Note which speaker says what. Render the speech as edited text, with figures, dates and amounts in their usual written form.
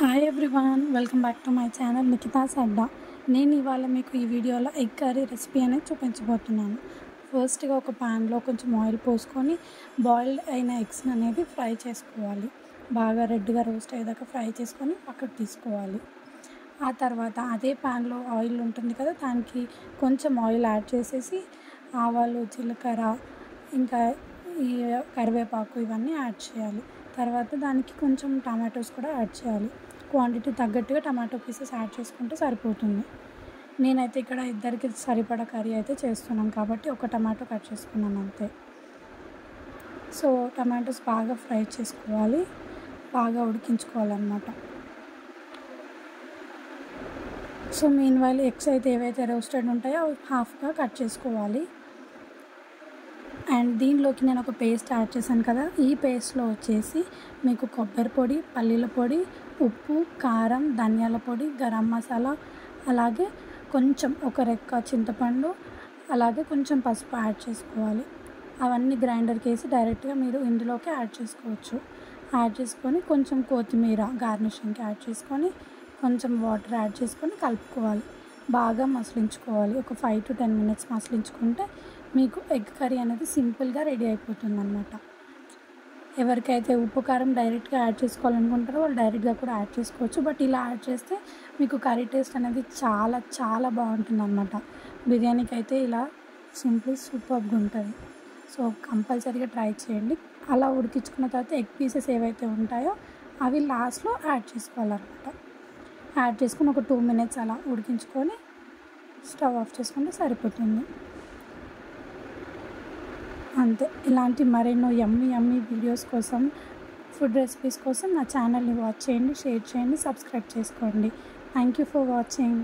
Speaker 1: Hi everyone, welcome back to my channel Nikhita's Adda. నేను ఇవాళ మీకు ఈ వీడియోలో ఎగ్ కర్రీ రెసిపీ అనేది చూపించబోతున్నాను. ఫస్ట్గా ఒక ప్యాన్లో కొంచెం ఆయిల్ పోసుకొని బాయిల్డ్ అయిన ఎగ్స్ అనేది ఫ్రై చేసుకోవాలి. బాగా రెడ్గా రోస్ట్ అయ్యేదాకా ఫ్రై చేసుకొని పక్కకు తీసుకోవాలి. ఆ తర్వాత అదే ప్యాన్లో ఆయిల్ ఉంటుంది కదా, దానికి కొంచెం ఆయిల్ యాడ్ చేసేసి ఆవాలు, జీలకర్ర, ఇంకా ఈ కరివేపాకు ఇవన్నీ యాడ్ చేయాలి. తర్వాత దానికి కొంచెం టమాటోస్ కూడా యాడ్ చేయాలి. క్వాంటిటీ తగ్గట్టుగా టమాటో పీసెస్ యాడ్ చేసుకుంటే సరిపోతుంది. నేనైతే ఇక్కడ ఇద్దరికి సరిపడా కర్రీ అయితే చేస్తున్నాను కాబట్టి ఒక టమాటో కట్ చేసుకున్నాను అంతే. సో టమాటోస్ బాగా ఫ్రై చేసుకోవాలి, బాగా ఉడికించుకోవాలన్నమాట. సో మీన్వైల్ ఎగ్స్ అయితే ఏవైతే రోస్టెడ్ ఉంటాయో అవి హాఫ్గా కట్ చేసుకోవాలి. అండ్ దీనిలోకి నేను ఒక పేస్ట్ యాడ్ చేశాను కదా, ఈ పేస్ట్లో వచ్చేసి మీకు కొబ్బరి పొడి, పల్లీల పొడి, ఉప్పు, కారం, ధనియాల పొడి, గరం మసాలా, అలాగే కొంచెం ఒక రెక్క చింతపండు, అలాగే కొంచెం పసుపు యాడ్ చేసుకోవాలి. అవన్నీ గ్రైండర్కి వేసి డైరెక్ట్గా మీరు ఇందులోకి యాడ్ చేసుకోవచ్చు. యాడ్ చేసుకొని కొంచెం కొత్తిమీర గార్నిషింగ్కి యాడ్ చేసుకొని కొంచెం వాటర్ యాడ్ చేసుకొని కలుపుకోవాలి. బాగా మసలించుకోవాలి. ఒక 5 to 10 minutes మసలించుకుంటే మీకు ఎగ్ కర్రీ అనేది సింపుల్గా రెడీ అయిపోతుంది అన్నమాట. ఎవరికైతే ఉప్పు కారం డైరెక్ట్గా యాడ్ చేసుకోవాలనుకుంటారో వాళ్ళు డైరెక్ట్గా కూడా యాడ్ చేసుకోవచ్చు. బట్ ఇలా యాడ్ చేస్తే మీకు కర్రీ టేస్ట్ అనేది చాలా చాలా బాగుంటుంది అన్నమాట. బిర్యానీకి అయితే ఇలా సింపుల్ సూపర్గా ఉంటుంది. సో కంపల్సరీగా ట్రై చేయండి. అలా ఉడికించుకున్న తర్వాత ఎగ్ పీసెస్ ఏవైతే ఉంటాయో అవి లాస్ట్లో యాడ్ చేసుకోవాలన్నమాట. యాడ్ చేసుకుని ఒక 2 minutes అలా ఉడికించుకొని స్టవ్ ఆఫ్ చేసుకుంటే సరిపోతుంది అంతే. ఇలాంటి మరెన్నో యమ్మీ వీడియోస్ కోసం, ఫుడ్ రెసిపీస్ కోసం నా ఛానల్ని వాచ్ చేయండి, షేర్ చేయండి, సబ్స్క్రైబ్ చేసుకోండి. Thank you for watching.